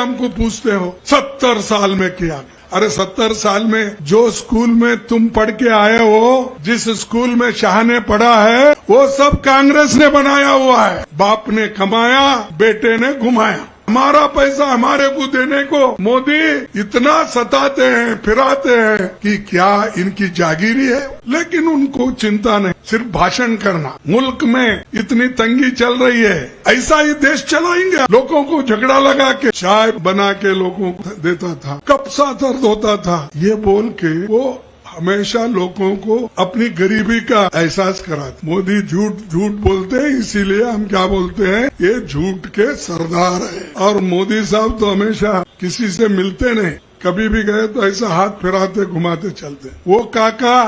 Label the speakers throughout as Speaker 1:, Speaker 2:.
Speaker 1: हमको पूछते हो 70 साल में किया। अरे 70 साल में जो स्कूल में तुम पढ़ के आए हो, जिस स्कूल में शाह ने पढ़ा है, वो सब कांग्रेस ने बनाया हुआ है। बाप ने कमाया, बेटे ने घुमाया। हमारा पैसा हमारे को देने को मोदी इतना सताते हैं, फिराते हैं कि क्या इनकी जागीरी है। लेकिन उनको चिंता नहीं, सिर्फ भाषण करना। मुल्क में इतनी तंगी चल रही है, ऐसा ही देश चलाएंगे। लोगों को झगड़ा लगा के चाय बना के लोगों को देता था, कब सा दर्द होता था, ये बोल के वो हमेशा लोगों को अपनी गरीबी का एहसास कराते। मोदी झूठ बोलते हैं, इसीलिए हम क्या बोलते हैं, ये झूठ के सरदार है। और मोदी साहब तो हमेशा किसी से मिलते नहीं, कभी भी गए तो ऐसा हाथ फिराते घुमाते चलते। वो काका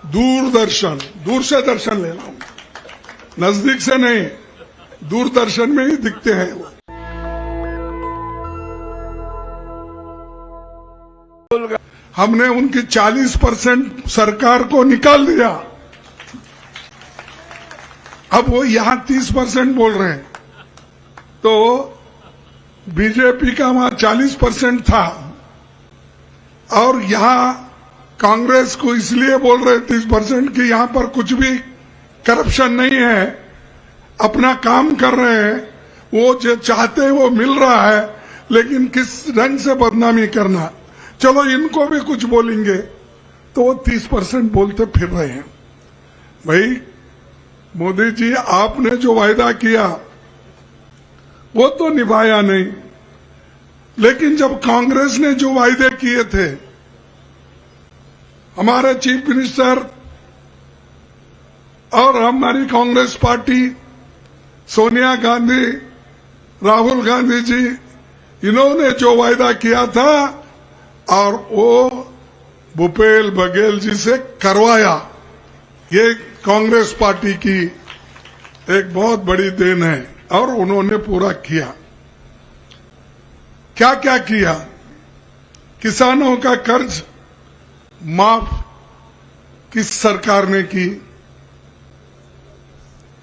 Speaker 1: दूरदर्शन, दूर से दर्शन लेना, नजदीक से नहीं, दूरदर्शन में ही दिखते हैं वो। हमने उनकी 40% सरकार को निकाल दिया, अब वो यहां 30% बोल रहे हैं। तो बीजेपी का वहां 40% था और यहां कांग्रेस को इसलिए बोल रहे 30% कि यहां पर कुछ भी करप्शन नहीं है, अपना काम कर रहे हैं, वो जो चाहते हैं वो मिल रहा है। लेकिन किस ढंग से बदनामी करना, चलो इनको भी कुछ बोलेंगे, तो वो 30% बोलते फिर रहे हैं। भाई मोदी जी, आपने जो वायदा किया वो तो निभाया नहीं, लेकिन जब कांग्रेस ने जो वायदे किए थे, हमारे चीफ मिनिस्टर और हमारी कांग्रेस पार्टी, सोनिया गांधी, राहुल गांधी जी, इन्होंने जो वायदा किया था और वो भूपेश बघेल जी से करवाया, ये कांग्रेस पार्टी की एक बहुत बड़ी देन है। और उन्होंने पूरा किया। क्या क्या किया? किसानों का कर्ज माफ किस सरकार ने की?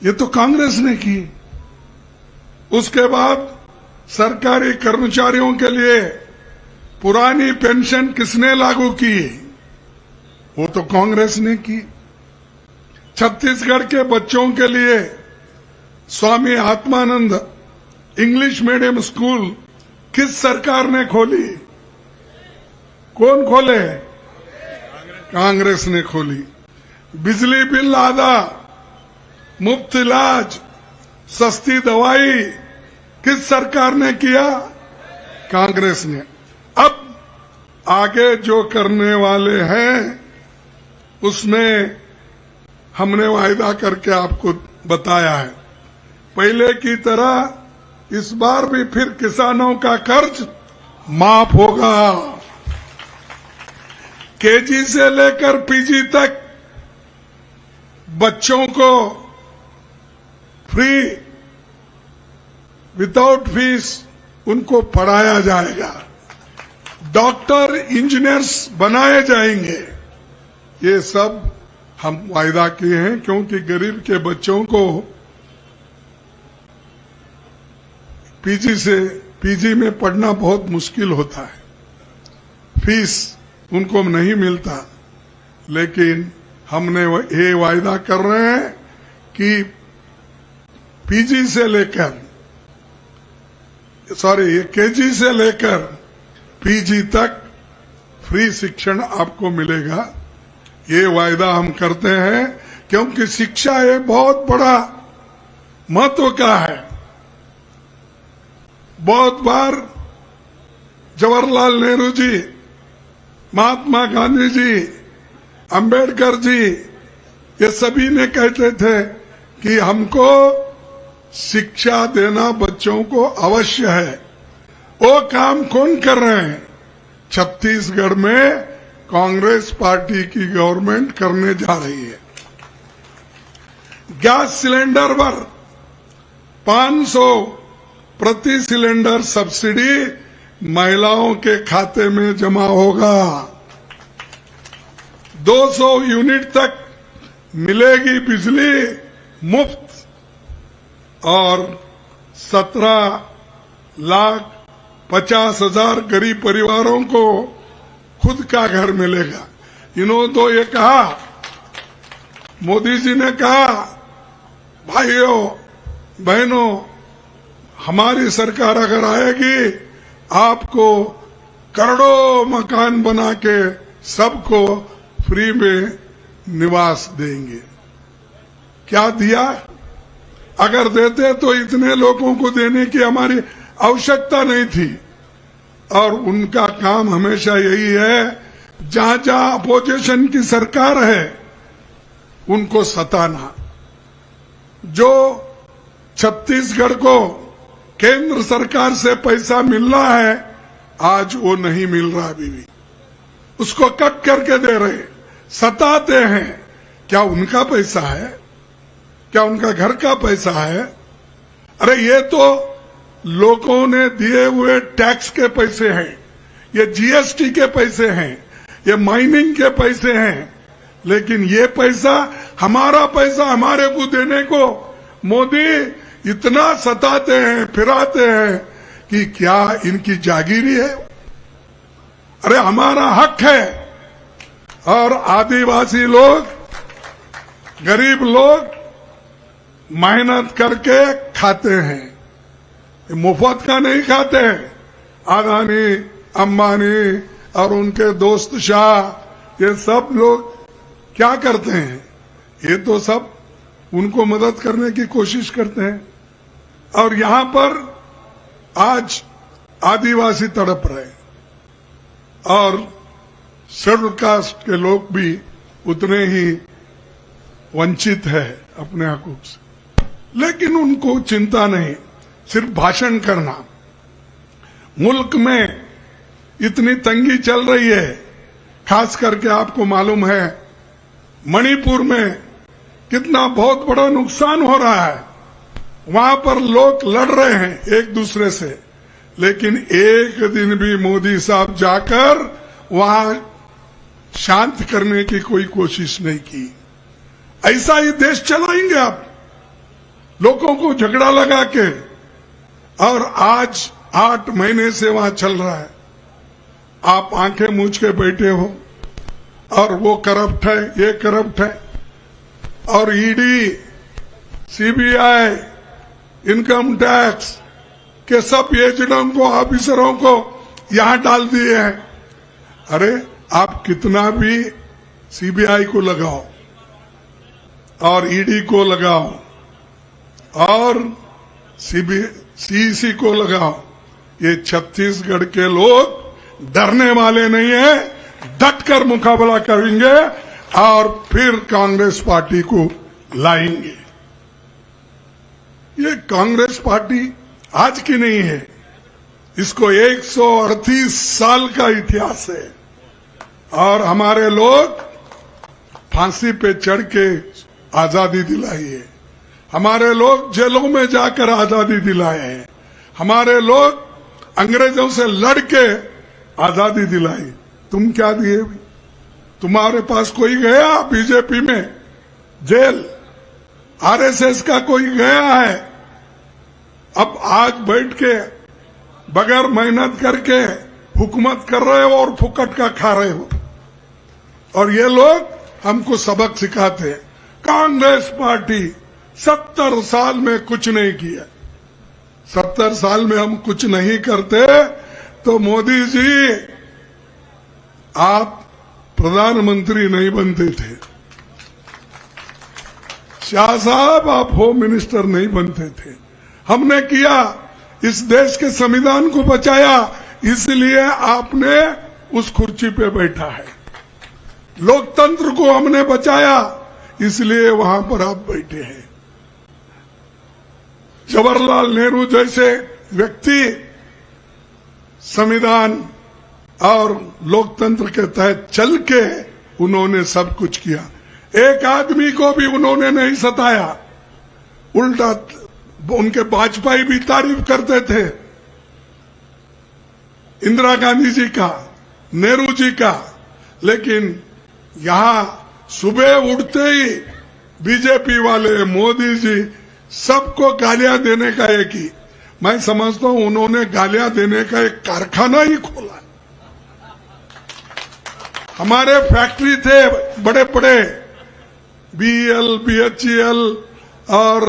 Speaker 1: ये तो कांग्रेस ने की। उसके बाद सरकारी कर्मचारियों के लिए पुरानी पेंशन किसने लागू की? वो तो कांग्रेस ने की। छत्तीसगढ़ के बच्चों के लिए Swami Atmanand English medium school किस सरकार ने खोली? कौन खोले? कांग्रेस ने खोली। बिजली बिल आधा, मुफ्त इलाज, सस्ती दवाई किस सरकार ने किया? कांग्रेस ने। अब आगे जो करने वाले हैं उसमें हमने वायदा करके आपको बताया है। पहले की तरह इस बार भी फिर किसानों का कर्ज माफ होगा। केजी से लेकर पीजी तक बच्चों को फ्री, विदाउट फीस उनको पढ़ाया जाएगा। डॉक्टर, इंजीनियर्स बनाए जाएंगे। ये सब हम वायदा किए हैं, क्योंकि गरीब के बच्चों को पीजी में पढ़ना बहुत मुश्किल होता है, फीस उनको नहीं मिलता। लेकिन हमने ये वायदा कर रहे हैं कि पीजी से लेकर, ये केजी से लेकर पीजी तक फ्री शिक्षण आपको मिलेगा। ये वायदा हम करते हैं, क्योंकि शिक्षा ये बहुत बड़ा महत्व का है। बहुत बार जवाहरलाल नेहरू जी, महात्मा गांधी जी, अंबेडकर जी, ये सभी ने कहते थे कि हमको शिक्षा देना बच्चों को अवश्य है। वो काम कौन कर रहे हैं? छत्तीसगढ़ में कांग्रेस पार्टी की गवर्नमेंट करने जा रही है। गैस सिलेंडर पर 500 प्रति सिलेंडर सब्सिडी महिलाओं के खाते में जमा होगा। 200 यूनिट तक मिलेगी बिजली मुफ्त और 17 लाख 50,000 गरीब परिवारों को खुद का घर मिलेगा। इन्होंने तो ये कहा, मोदी जी ने कहा, भाइयों बहनों, हमारी सरकार अगर आएगी आपको करोड़ों मकान बना के सबको फ्री में निवास देंगे। क्या दिया? अगर देते तो इतने लोगों को देने की हमारी आवश्यकता नहीं थी। और उनका काम हमेशा यही है, जहां जहां अपोजिशन की सरकार है उनको सताना। जो छत्तीसगढ़ को केंद्र सरकार से पैसा मिल रहा है, आज वो नहीं मिल रहा अभी भी, उसको कट करके दे रहे, सताते हैं। क्या उनका पैसा है? क्या उनका घर का पैसा है? अरे ये तो लोगों ने दिए हुए टैक्स के पैसे हैं, ये जीएसटी के पैसे हैं, ये माइनिंग के पैसे हैं। लेकिन ये पैसा, हमारा पैसा हमारे को देने को मोदी इतना सताते हैं, फिराते हैं कि क्या इनकी जागीरी है? अरे हमारा हक है। और आदिवासी लोग, गरीब लोग मेहनत करके खाते हैं, मुफ्त का नहीं खाते हैं। अदानी, अंबानी और उनके दोस्त शाह, ये सब लोग क्या करते हैं? ये तो सब उनको मदद करने की कोशिश करते हैं। और यहां पर आज आदिवासी तड़प रहे और शेड्यूल कास्ट के लोग भी उतने ही वंचित है अपने हकूक से। लेकिन उनको चिंता नहीं, सिर्फ भाषण करना। मुल्क में इतनी तंगी चल रही है, खास करके आपको मालूम है मणिपुर में कितना बहुत बड़ा नुकसान हो रहा है। वहां पर लोग लड़ रहे हैं एक दूसरे से, लेकिन एक दिन भी मोदी साहब जाकर वहां शांत करने की कोई कोशिश नहीं की। ऐसा ही देश चलाएंगे आप, लोगों को झगड़ा लगा के। और आज 8 महीने से वहां चल रहा है, आप आंखें मूंझ के बैठे हो और वो करप्ट है, ये करप्ट है। और ईडी, सीबीआई, इनकम टैक्स के सब एजेंटों को, ऑफिसरों को यहां डाल दिए हैं। अरे आप कितना भी सीबीआई को लगाओ और ईडी को लगाओ और सीईसी को लगाओ, ये छत्तीसगढ़ के लोग डरने वाले नहीं है, डटकर मुकाबला करेंगे और फिर कांग्रेस पार्टी को लाएंगे। ये कांग्रेस पार्टी आज की नहीं है, इसको 138 साल का इतिहास है। और हमारे लोग फांसी पे चढ़ के आजादी दिलाई है, हमारे लोग जेलों में जाकर आजादी दिलाए हैं, हमारे लोग अंग्रेजों से लड़ के आजादी दिलाई। तुम क्या दिए? तुम्हारे पास कोई गया बीजेपी में जेल? आरएसएस का कोई गया है? अब आज बैठ के बगैर मेहनत करके हुकूमत कर रहे हो और फुकट का खा रहे हो। और ये लोग हमको सबक सिखाते हैं। कांग्रेस पार्टी 70 साल में कुछ नहीं किया। 70 साल में हम कुछ नहीं करते तो मोदी जी आप प्रधानमंत्री नहीं बनते थे, शाह साहब आप होम मिनिस्टर नहीं बनते थे। हमने किया, इस देश के संविधान को बचाया, इसलिए आपने उस कुर्सी पे बैठा है। लोकतंत्र को हमने बचाया, इसलिए वहां पर आप बैठे हैं। जवाहरलाल नेहरू जैसे व्यक्ति संविधान और लोकतंत्र के तहत चल के उन्होंने सब कुछ किया। एक आदमी को भी उन्होंने नहीं सताया, उल्टा उनके वाजपेयी भी तारीफ करते थे, इंदिरा गांधी जी का, नेहरू जी का। लेकिन यहां सुबह उठते ही बीजेपी वाले, मोदी जी सबको गालियां देने का एक ही, मैं समझता हूं उन्होंने गालियां देने का एक कारखाना ही खोला। हमारे फैक्ट्री थे बड़े बड़े, बीईएल, बीएचईएल और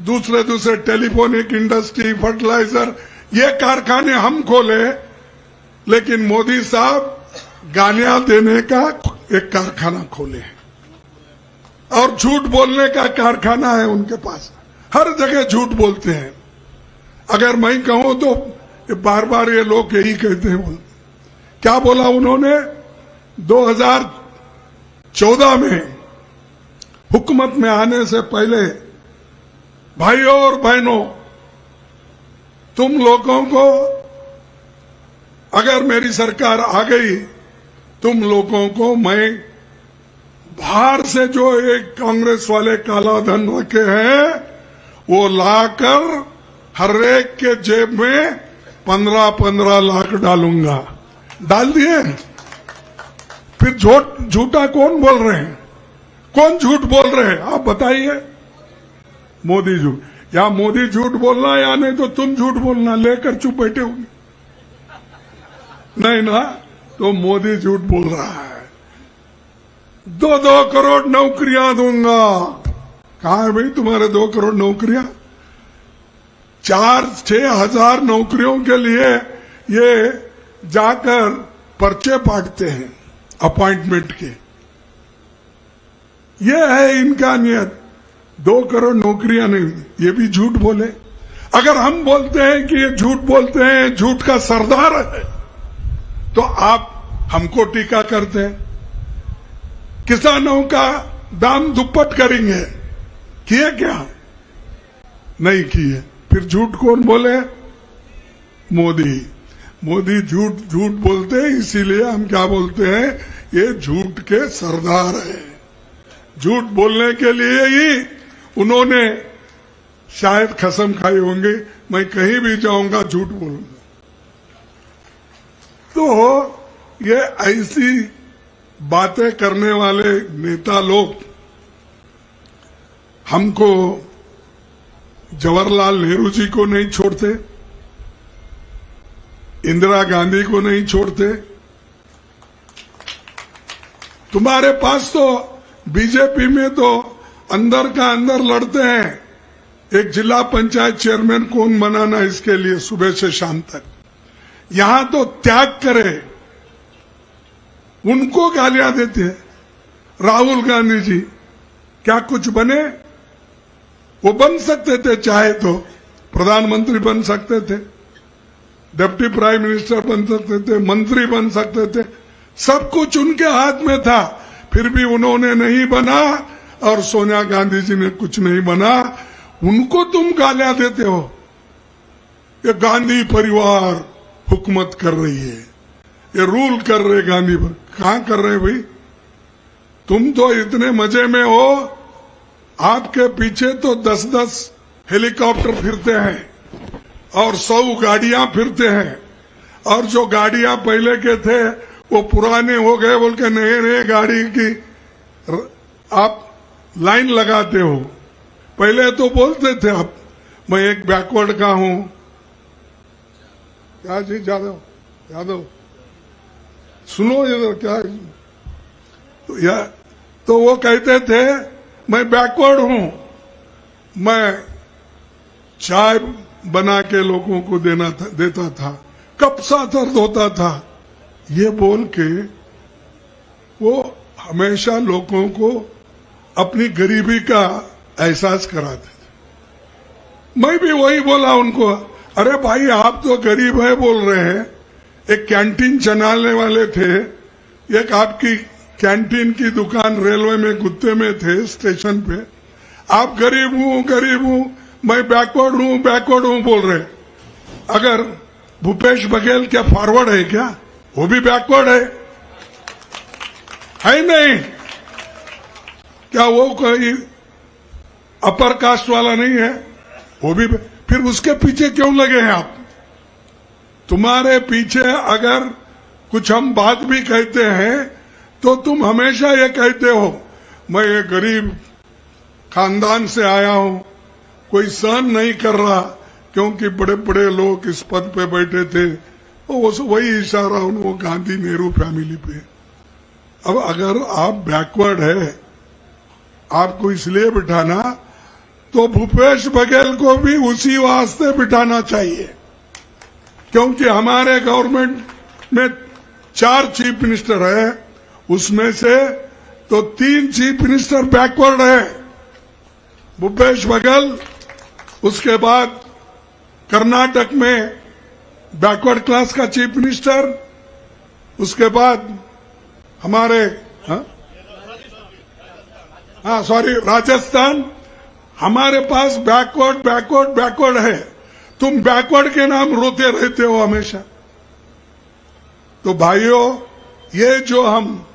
Speaker 1: दूसरे टेलीफोनिक इंडस्ट्री, फर्टिलाइजर, ये कारखाने हम खोले, लेकिन मोदी साहब गालियां देने का एक कारखाना खोले और झूठ बोलने का कारखाना है उनके पास। हर जगह झूठ बोलते हैं। अगर मैं कहूं तो बार बार ये लोग यही कहते हैं। क्या बोला उन्होंने? 2014 में हुकूमत में आने से पहले, भाइयों और बहनों, तुम लोगों को अगर मेरी सरकार आ गई, तुम लोगों को मैं बाहर से जो एक कांग्रेस वाले काला धन रखे हैं वो लाकर हर एक के जेब में 15-15 लाख डालूंगा। डाल दिए। फिर झूठा कौन बोल रहे हैं? कौन झूठ बोल रहे हैं? आप बताइए। मोदी झूठ, या मोदी झूठ बोलना या नहीं तो तुम झूठ बोलना, लेकर चुप बैठे होंगे। नहीं ना, तो मोदी झूठ बोल रहा है। 2 करोड़ नौकरियां दूंगा। कहां है भाई तुम्हारे 2 करोड़ नौकरियां? 4-6 हजार नौकरियों के लिए ये जाकर पर्चे बांटते हैं अपॉइंटमेंट के। ये है इनका नियत। 2 करोड़ नौकरियां नहीं, ये भी झूठ बोले। अगर हम बोलते हैं कि ये झूठ बोलते हैं, झूठ का सरदार है, तो आप हमको टीका करते हैं। किसानों का दाम दुप्पट करेंगे, किए क्या? नहीं किए। फिर झूठ कौन बोले? मोदी झूठ बोलते हैं, इसीलिए हम क्या बोलते हैं? ये झूठ के सरदार है। झूठ बोलने के लिए ही उन्होंने शायद कसम खाई होंगे, मैं कहीं भी जाऊंगा झूठ बोलूंगा। तो ये ऐसी बातें करने वाले नेता लोग हमको, जवाहरलाल नेहरू जी को नहीं छोड़ते, इंदिरा गांधी को नहीं छोड़ते। तुम्हारे पास तो बीजेपी में तो अंदर का अंदर लड़ते हैं। एक जिला पंचायत चेयरमैन कौन बनाना, इसके लिए सुबह से शाम तक। यहां तो त्याग करे, उनको गालियां देते हैं। राहुल गांधी जी क्या कुछ बने? वो बन सकते थे, चाहे तो प्रधानमंत्री बन सकते थे, डिप्टी प्राइम मिनिस्टर बन सकते थे, मंत्री बन सकते थे, सब कुछ उनके हाथ में था। फिर भी उन्होंने नहीं बना और सोनिया गांधी जी ने कुछ नहीं बना। उनको तुम गालियां देते हो। ये गांधी परिवार हुकूमत कर रही है, ये रूल कर रहे गांधी पर। कहां कर रहे भाई? तुम तो इतने मजे में हो, आपके पीछे तो 10-10 हेलीकॉप्टर फिरते हैं और 100 गाड़ियां फिरते हैं। और जो गाड़ियां पहले के थे वो पुराने हो गए, बोल के नए गाड़ी की आप लाइन लगाते हो। पहले तो बोलते थे आप, मैं एक बैकवर्ड का हूं। क्या जी? यादव सुनो इधर। क्या तो वो कहते थे मैं बैकवर्ड हूं, मैं चाय बना के लोगों को देता था, कब सा दर्द होता था, ये बोल के वो हमेशा लोगों को अपनी गरीबी का एहसास कराते थे। मैं भी वही बोला उनको, अरे भाई आप तो गरीब है बोल रहे हैं। एक कैंटीन चलाने वाले थे, एक आपकी कैंटीन की दुकान रेलवे में गुत्ते में थे स्टेशन पे। आप गरीब हूं, मैं बैकवर्ड हूं बोल रहे। अगर भूपेश बघेल क्या फॉरवर्ड है क्या? वो भी बैकवर्ड है नहीं? क्या वो कोई अपर कास्ट वाला नहीं है? वो भी। फिर उसके पीछे क्यों लगे हैं आप? तुम्हारे पीछे अगर कुछ हम बात भी कहते हैं तो तुम हमेशा ये कहते हो मैं ये गरीब खानदान से आया हूं, कोई सहन नहीं कर रहा क्योंकि बड़े बड़े लोग इस पद पे बैठे थे, वही इशारा उनको गांधी नेहरू फैमिली पे। अब अगर आप बैकवर्ड है, आपको इसलिए बिठाना, तो भूपेश बघेल को भी उसी वास्ते बिठाना चाहिए, क्योंकि हमारे गवर्नमेंट में 4 चीफ मिनिस्टर है, उसमें से तो 3 चीफ मिनिस्टर बैकवर्ड है। भूपेश बघेल, उसके बाद कर्नाटक में बैकवर्ड क्लास का चीफ मिनिस्टर, उसके बाद हमारे राजस्थान। हमारे पास बैकवर्ड है। तुम बैकवर्ड के नाम रोते रहते हो हमेशा। तो भाइयों, ये जो हम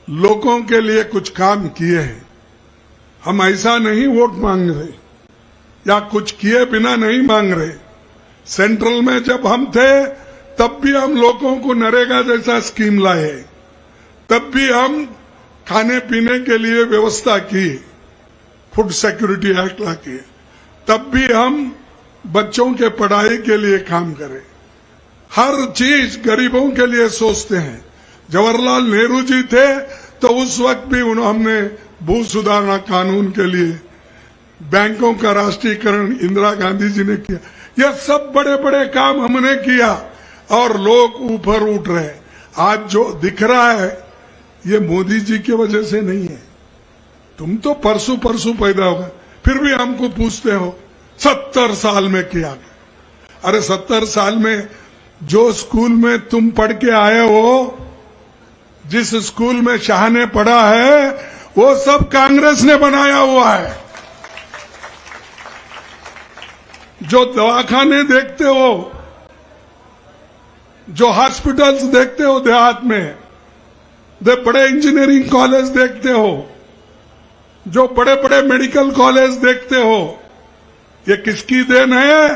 Speaker 1: लोगों के लिए कुछ काम किए हैं, हम ऐसा नहीं वोट मांग रहे या कुछ किए बिना नहीं मांग रहे। सेंट्रल में जब हम थे तब भी हम लोगों को नरेगा जैसा स्कीम लाए, तब भी हम खाने पीने के लिए व्यवस्था की, फूड सिक्योरिटी एक्ट लाके, तब भी हम बच्चों के पढ़ाई के लिए काम करें। हर चीज गरीबों के लिए सोचते हैं। जवाहरलाल नेहरू जी थे तो उस वक्त भी हमने भू सुधारणा कानून के लिए, बैंकों का राष्ट्रीयकरण इंदिरा गांधी जी ने किया। ये सब बड़े बड़े काम हमने किया और लोग ऊपर उठ रहे। आज जो दिख रहा है ये मोदी जी की वजह से नहीं है। तुम तो परसों पैदा हो गए, फिर भी हमको पूछते हो 70 साल में किया। अरे 70 साल में जो स्कूल में तुम पढ़ के आए हो, जिस स्कूल में शाह ने पढ़ा है, वो सब कांग्रेस ने बनाया हुआ है। जो दवाखाने देखते हो, जो हॉस्पिटल्स देखते हो देहात में, बड़े इंजीनियरिंग कॉलेज देखते हो, जो बड़े बड़े मेडिकल कॉलेज देखते हो, ये किसकी देन है?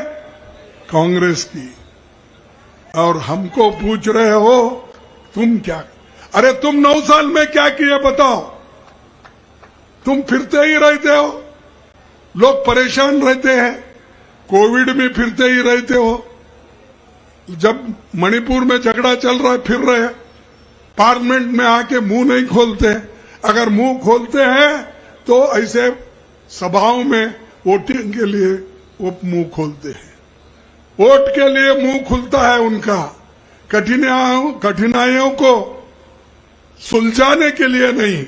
Speaker 1: कांग्रेस की। और हमको पूछ रहे हो तुम क्या? अरे तुम 9 साल में क्या किए बताओ? तुम फिरते ही रहते हो, लोग परेशान रहते हैं, कोविड में फिरते ही रहते हो। जब मणिपुर में झगड़ा चल रहा है फिर रहे, पार्लियामेंट में आके मुंह नहीं खोलते। अगर मुंह खोलते हैं तो ऐसे सभाओं में वोटिंग के लिए वो मुंह खोलते हैं। वोट के लिए मुंह खुलता है उनका, कठिनाइयों को सुलझाने के लिए नहीं।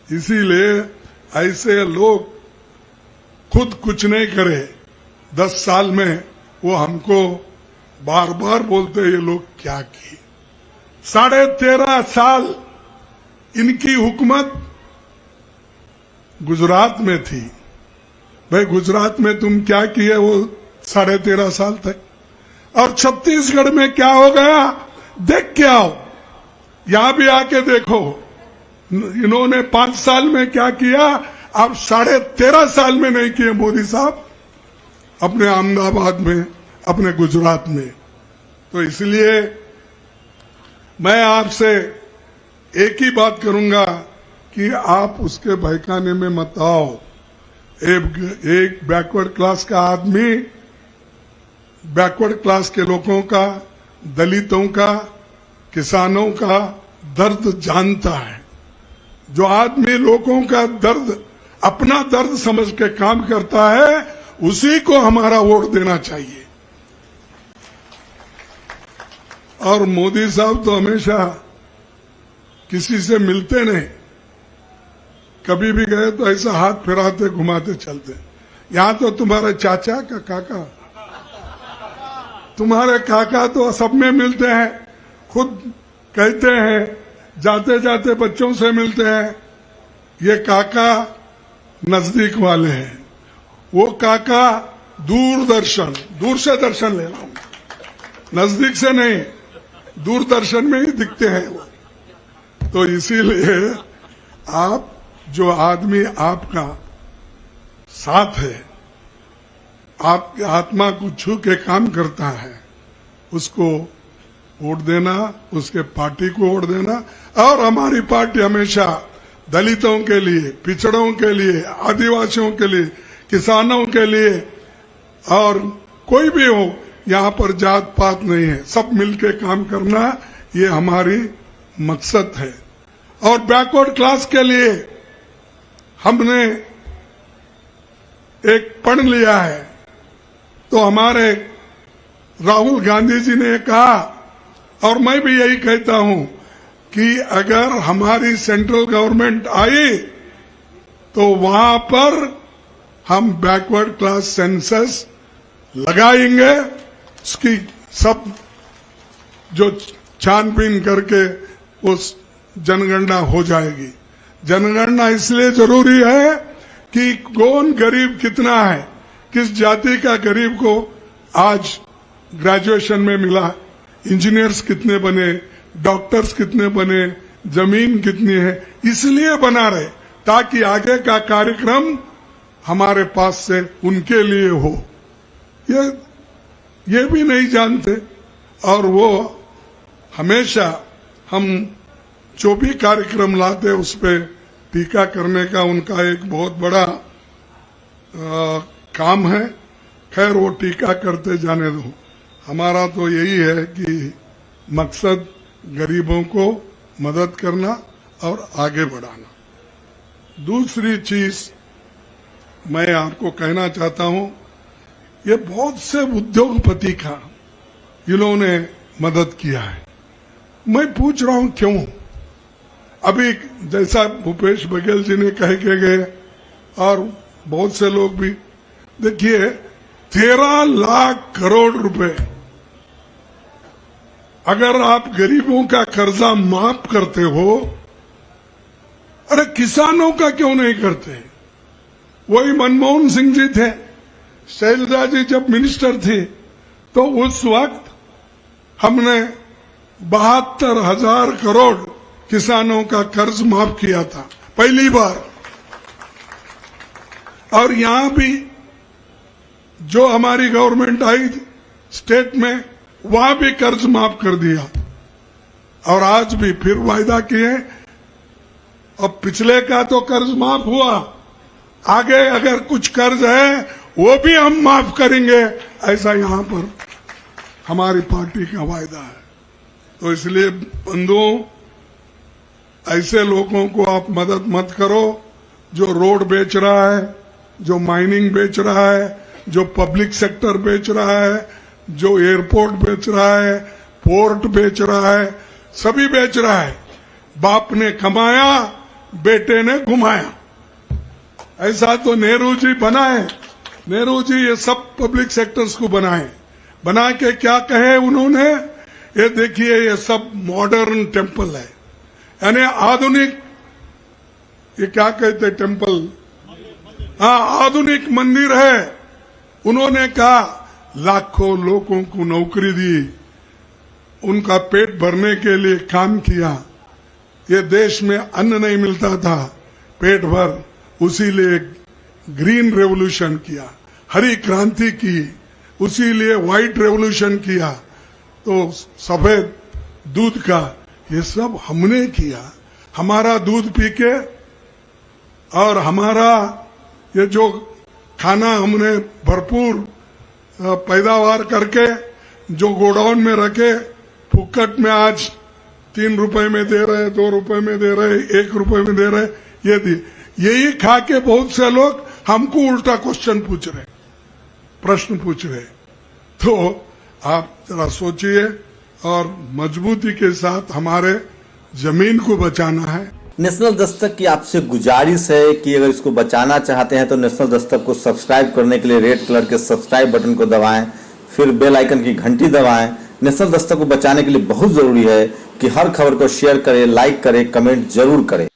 Speaker 1: इसीलिए ऐसे लोग खुद कुछ नहीं करे। 10 साल में वो हमको बार बार बोलते ये लोग क्या किए। 13.5 साल इनकी हुकूमत गुजरात में थी। भाई गुजरात में तुम क्या किए वो 13.5 साल तक? और छत्तीसगढ़ में क्या हो गया देख के आओ, यहां भी आके देखो। इन्होंने 5 साल में क्या किया, अब 13.5 साल में नहीं किए मोदी साहब अपने अहमदाबाद में, अपने गुजरात में। तो इसलिए मैं आपसे एक ही बात करूंगा कि आप उसके बहकाने में मत आओ। एक बैकवर्ड क्लास का आदमी, बैकवर्ड क्लास के लोगों का, दलितों का, किसानों का दर्द जानता है। जो आदमी लोगों का दर्द, अपना दर्द समझ के काम करता है, उसी को हमारा वोट देना चाहिए। और मोदी साहब तो हमेशा किसी से मिलते नहीं, कभी भी गए तो ऐसा हाथ फिराते घुमाते चलते। यहां तो तुम्हारे चाचा का काका, तुम्हारे काका तो सब में मिलते हैं, खुद कहते हैं, जाते जाते बच्चों से मिलते हैं। ये काका नजदीक वाले हैं, वो काका दूरदर्शन, दूर से दर्शन ले रहा हूं, नजदीक से नहीं, दूरदर्शन में ही दिखते हैं वो। तो इसीलिए आप, जो आदमी आपका साथ है, आपकी आत्मा को छू के काम करता है, उसको वोट देना, उसके पार्टी को वोट देना। और हमारी पार्टी हमेशा दलितों के लिए, पिछड़ों के लिए, आदिवासियों के लिए किसानों के लिए, और कोई भी हो, यहाँ पर जात पात नहीं है, सब मिलके काम करना ये हमारी मकसद है। और बैकवर्ड क्लास के लिए हमने एक पढ़ लिया है, तो हमारे राहुल गांधी जी ने कहा, और मैं भी यही कहता हूं कि अगर हमारी सेंट्रल गवर्नमेंट आई तो वहां पर हम बैकवर्ड क्लास सेंसस लगाएंगे, उसकी सब जो छानबीन करके उस जनगणना हो जाएगी। जनगणना इसलिए जरूरी है कि कौन गरीब कितना है, किस जाति का गरीब को आज ग्रेजुएशन में मिला, इंजीनियर्स कितने बने, डॉक्टर्स कितने बने, जमीन कितनी है, इसलिए बना रहे ताकि आगे का कार्यक्रम हमारे पास से उनके लिए हो। ये भी नहीं जानते, और वो हमेशा हम जो भी कार्यक्रम लाते उस पे टीका करने का उनका एक बहुत बड़ा काम है। खैर वो टीका करते जाने दो, हमारा तो यही है कि मकसद गरीबों को मदद करना और आगे बढ़ाना। दूसरी चीज मैं आपको कहना चाहता हूं, ये बहुत से उद्योगपति का इन्होंने मदद किया है। मैं पूछ रहा हूं क्यों? अभी जैसा भूपेश बघेल जी ने कह के गए और बहुत से लोग भी, देखिए 13 लाख करोड़ रुपए अगर आप गरीबों का कर्जा माफ करते हो, अरे किसानों का क्यों नहीं करते? वही मनमोहन सिंह जी थे, शैलजा जी जब मिनिस्टर थी तो उस वक्त हमने 72,000 करोड़ किसानों का कर्ज माफ किया था पहली बार। और यहां भी जो हमारी गवर्नमेंट आई स्टेट में, वहां भी कर्ज माफ कर दिया, और आज भी फिर वायदा किए। अब पिछले का तो कर्ज माफ हुआ, आगे अगर कुछ कर्ज है वो भी हम माफ करेंगे, ऐसा यहां पर हमारी पार्टी का वायदा है। तो इसलिए बंधुओं, ऐसे लोगों को आप मदद मत करो जो रोड बेच रहा है, जो माइनिंग बेच रहा है, जो पब्लिक सेक्टर बेच रहा है, जो एयरपोर्ट बेच रहा है, पोर्ट बेच रहा है, सभी बेच रहा है। बाप ने कमाया, बेटे ने घुमाया। ऐसा तो नेहरू जी बनाए, नेहरू जी ये सब पब्लिक सेक्टर्स को बनाए, बना के क्या कहे उन्होंने, ये देखिए ये सब मॉडर्न टेम्पल है, यानी आधुनिक, ये क्या कहते टेम्पल, हाँ आधुनिक मंदिर है। उन्होंने कहा लाखों लोगों को नौकरी दी, उनका पेट भरने के लिए काम किया। ये देश में अन्न नहीं मिलता था पेट भर, उसी लिए ग्रीन रेवोल्यूशन किया, हरी क्रांति की, उसी लिए व्हाइट रेवोल्यूशन किया। तो सफेद दूध का ये सब हमने किया। हमारा दूध पी के और हमारा ये जो खाना हमने भरपूर पैदावार करके जो गोडाउन में रखे, फुकट में आज 3 रुपए में दे रहे, 2 रुपए में दे रहे, 1 रुपए में दे रहे, ये दी। यही खा के बहुत से लोग हमको उल्टा क्वेश्चन पूछ रहे, प्रश्न पूछ रहे। तो आप जरा सोचिए और मजबूती के साथ हमारे जमीन को बचाना है।
Speaker 2: नेशनल दस्तक की आपसे गुजारिश है कि अगर इसको बचाना चाहते हैं तो नेशनल दस्तक को सब्सक्राइब करने के लिए रेड कलर के सब्सक्राइब बटन को दबाएं, फिर बेल आइकन की घंटी दबाएं। नेशनल दस्तक को बचाने के लिए बहुत जरूरी है कि हर खबर को शेयर करें, लाइक करें, कमेंट जरूर करें।